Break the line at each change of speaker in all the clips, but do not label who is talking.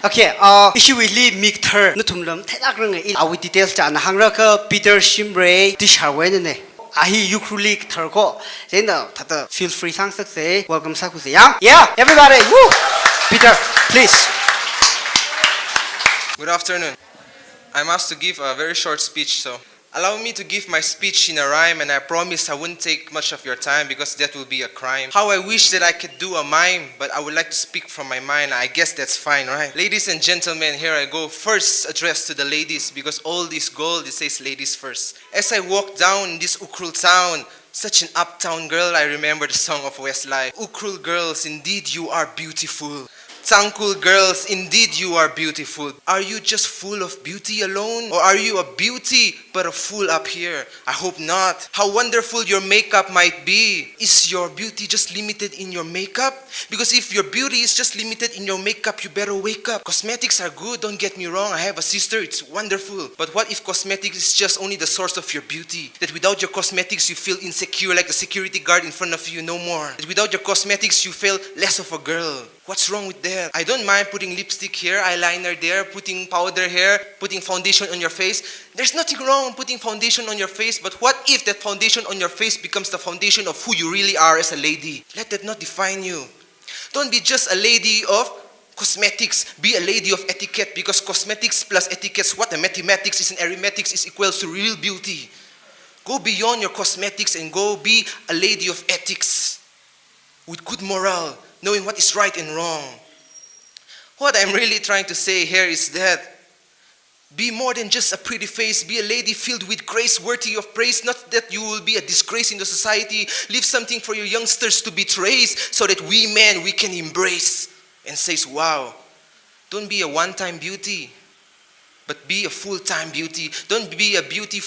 Okay, issue really make her no tumlum thela grang in our details chan hangra ka Peter Shimray tishawen ne. Ahi ukrulik therko. Then the feel free thanks say welcome saku say yeah everybody woo Peter please.
Good afternoon. I'm asked to give a very short speech, so allow me to give my speech in a rhyme, and I promise I wouldn't take much of your time because that will be a crime. How I wish that I could do a mime, but I would like to speak from my mind. I guess that's fine, right? Ladies and gentlemen, here I go. First address to the ladies, because all this gold, it says ladies first. As I walk down this Ukrul town, such an uptown girl, I remember the song of Westlife. Ukrul girls, indeed you are beautiful. Tangkul girls, indeed you are beautiful. Are you just full of beauty alone? Or are you a beauty but a fool up here? I hope not. How wonderful your makeup might be. Is your beauty just limited in your makeup? Because if your beauty is just limited in your makeup, you better wake up. Cosmetics are good, don't get me wrong. I have a sister, it's wonderful. But what if cosmetics is just only the source of your beauty? That without your cosmetics, you feel insecure like the security guard in front of you no more. That without your cosmetics, you feel less of a girl. What's wrong with that? I don't mind putting lipstick here, eyeliner there, putting powder here, putting foundation on your face. There's nothing wrong with putting foundation on your face, but what if that foundation on your face becomes the foundation of who you really are as a lady? Let that not define you. Don't be just a lady of cosmetics. Be a lady of etiquette, because cosmetics plus etiquette, what the mathematics is in arithmetics is equals to real beauty. Go beyond your cosmetics and go be a lady of ethics with good morale, knowing what is right and wrong. What I'm really trying to say here is that be more than just a pretty face. Be a lady filled with grace, worthy of praise. Not that you will be a disgrace in the society. Leave something for your youngsters to be traced, so that we men, we can embrace and say, wow. Don't be a one-time beauty, but be a full-time beauty. Don't be a beauty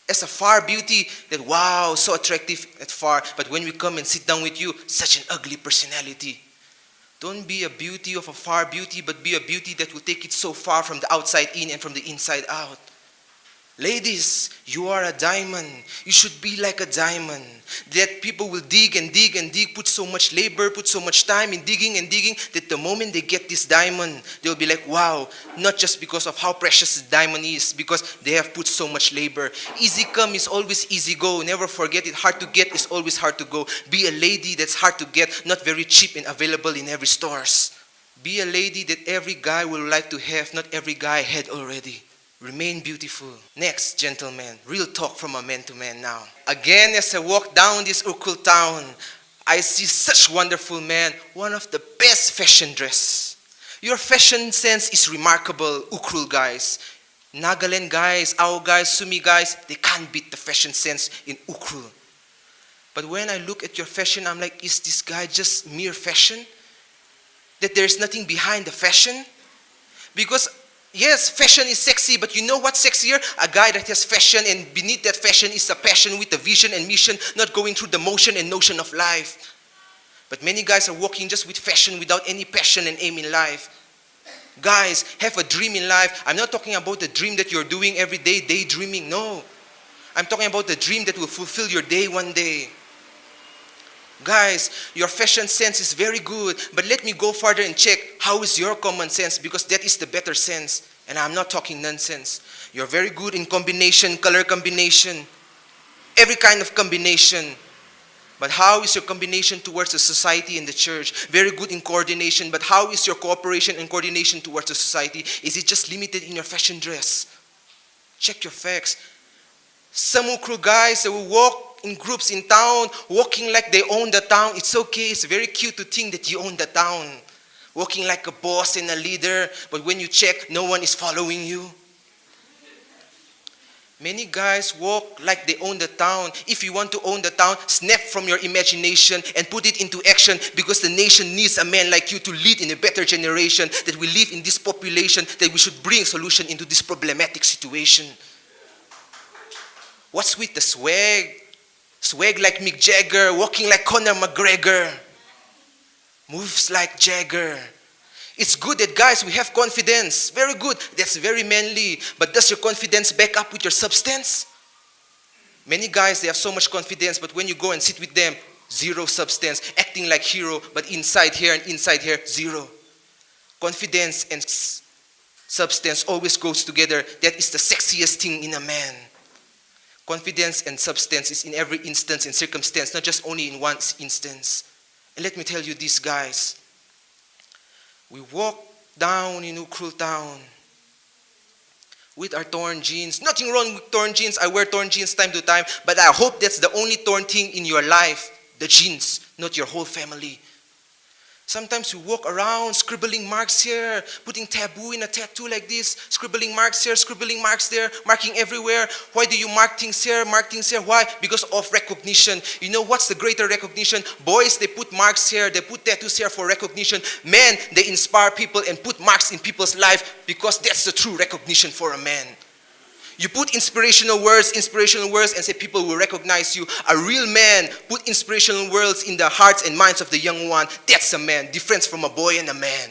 as a far beauty that, wow, so attractive at far, but when we come and sit down with you, such an ugly personality. Don't be a beauty of a far beauty, but be a beauty that will take it so far from the outside in and from the inside out. Ladies, you are a diamond. You should be like a diamond. That people will dig and dig and dig, put so much labor, put so much time in digging and digging, that the moment they get this diamond, they'll be like, wow, not just because of how precious the diamond is, because they have put so much labor. Easy come is always easy go. Never forget it. Hard to get is always hard to go. Be a lady that's hard to get, not very cheap and available in every stores. Be a lady that every guy will like to have, not every guy had already. Remain beautiful. Next, gentlemen, real talk from a man to man now. Again, as I walk down this Ukrul town, I see such wonderful men, one of the best fashion dress. Your fashion sense is remarkable, Ukrul guys. Nagaland guys, Ao guys, Sumi guys, they can't beat the fashion sense in Ukrul. But when I look at your fashion, I'm like, is this guy just mere fashion? That there's nothing behind the fashion? Because yes, fashion is sexy, but you know what's sexier? A guy that has fashion, and beneath that fashion is a passion with a vision and mission, not going through the motion and notion of life. But many guys are walking just with fashion without any passion and aim in life. Guys, have a dream in life. I'm not talking about the dream that you're doing every day, daydreaming. No. I'm talking about the dream that will fulfill your day one day. Guys, your fashion sense is very good, but let me go further and check how is your common sense, because that is the better sense. And I'm not talking nonsense. You're very good in combination, color combination, every kind of combination. But how is your combination towards the society and the church? Very good in coordination, but how is your cooperation and coordination towards the society? Is it just limited in your fashion dress? Check your facts. Some Ukrul guys that will walk in groups in town, walking like they own the town. It's okay, it's very cute to think that you own the town. Walking like a boss and a leader, but when you check, no one is following you. Many guys walk like they own the town. If you want to own the town, snap from your imagination and put it into action, because the nation needs a man like you to lead in a better generation, that we live in this population, that we should bring solution into this problematic situation. What's with the swag? Swag like Mick Jagger, walking like Conor McGregor. Moves like Jagger. It's good that guys, we have confidence. Very good. That's very manly. But does your confidence back up with your substance? Many guys, they have so much confidence, but when you go and sit with them, zero substance. Acting like hero, but inside here and inside here, zero. Confidence and substance always goes together. That is the sexiest thing in a man. Confidence and substance is in every instance and circumstance, not just only in one instance. And let me tell you this, guys. We walk down in Ukhrul town with our torn jeans. Nothing wrong with torn jeans. I wear torn jeans time to time, but I hope that's the only torn thing in your life, the jeans, not your whole family. Sometimes we walk around scribbling marks here, putting taboo in a tattoo like this, scribbling marks here, scribbling marks there, marking everywhere. Why do you mark things here, mark things here? Why? Because of recognition. You know what's the greater recognition? Boys, they put marks here, they put tattoos here for recognition. Men, they inspire people and put marks in people's life because that's the true recognition for a man. You put inspirational words, and say people will recognize you. A real man put inspirational words in the hearts and minds of the young one. That's a man, difference from a boy and a man.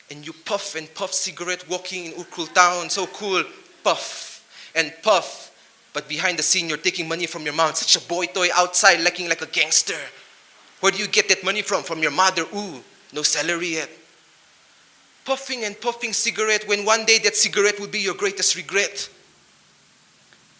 And you puff and puff cigarette walking in Ukhrul town, so cool. Puff and puff. But behind the scene, you're taking money from your mom. Such a boy toy outside, looking like a gangster. Where do you get that money from? From your mother. Ooh, no salary yet. Puffing and puffing cigarette when one day that cigarette will be your greatest regret.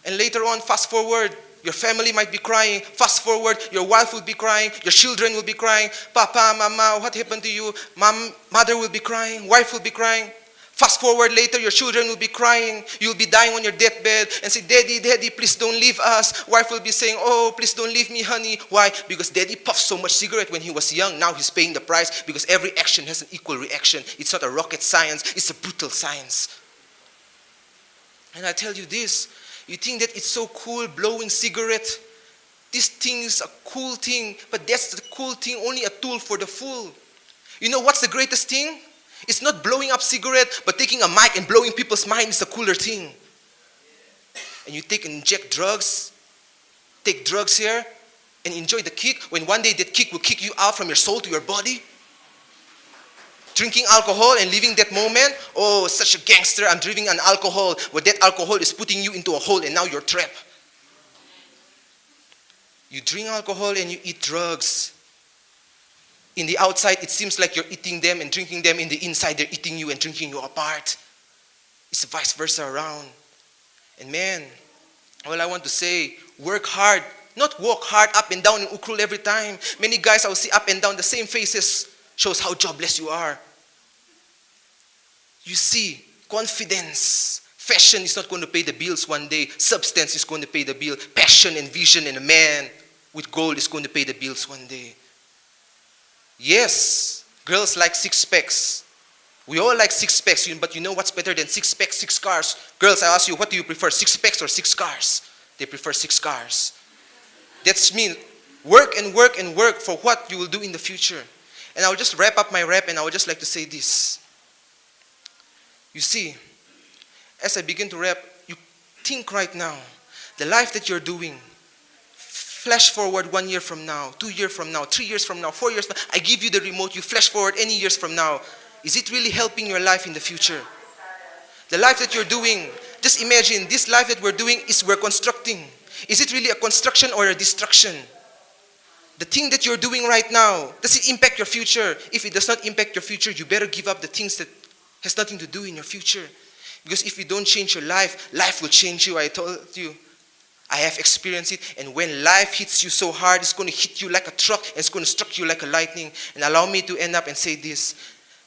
And later on, fast forward, your family might be crying. Fast forward, your wife will be crying. Your children will be crying. Papa, mama, what happened to you? Mother will be crying. Wife will be crying. Fast forward later, your children will be crying. You'll be dying on your deathbed and say, Daddy, Daddy, please don't leave us. Wife will be saying, oh, please don't leave me, honey. Why? Because Daddy puffed so much cigarette when he was young. Now he's paying the price because every action has an equal reaction. It's not a rocket science. It's a brutal science. And I tell you this, you think that it's so cool blowing cigarette? This thing is a cool thing, but that's the cool thing, only a tool for the fool. You know what's the greatest thing? It's not blowing up cigarette, but taking a mic and blowing people's mind is a cooler thing. And you inject drugs, take drugs here, and enjoy the kick, when one day that kick will kick you out from your soul to your body. Drinking alcohol and leaving that moment, oh, such a gangster, I'm drinking an alcohol, but that alcohol is putting you into a hole and now you're trapped. You drink alcohol and you eat drugs. In the outside, it seems like you're eating them and drinking them. In the inside, they're eating you and drinking you apart. It's vice versa around. And man, all I want to say, work hard, not walk hard up and down in Ukhrul every time. Many guys I will see up and down the same faces, shows how jobless you are. You see, confidence. Fashion is not going to pay the bills one day. Substance is going to pay the bill. Passion and vision and a man with goal is going to pay the bills one day. Yes, girls like six packs. We all like six packs, but you know what's better than six packs, six cars? Girls, I ask you, what do you prefer, six packs or six cars? They prefer six cars. That's mean work and work and work for what you will do in the future. And I will just wrap up my rap and I would just like to say this. You see, as I begin to rap, you think right now, the life that you're doing, flash forward 1 year from now, 2 years from now, 3 years from now, 4 years from now, I give you the remote, you flash forward any years from now. Is it really helping your life in the future? The life that you're doing, just imagine, this life that we're doing is we're constructing. Is it really a construction or a destruction? The thing that you're doing right now, does it impact your future? If it does not impact your future, you better give up the things that has nothing to do in your future. Because if you don't change your life, life will change you. I told you. I have experienced it, and when life hits you so hard, it's going to hit you like a truck, and it's going to struck you like a lightning. And allow me to end up and say this.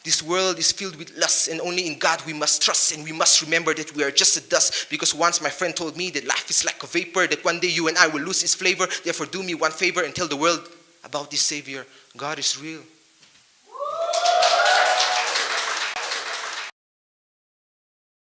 This world is filled with lust, and only in God we must trust, and we must remember that we are just a dust. Because once my friend told me that life is like a vapor, that one day you and I will lose its flavor. Therefore do me one favor and tell the world about this Savior. God is real.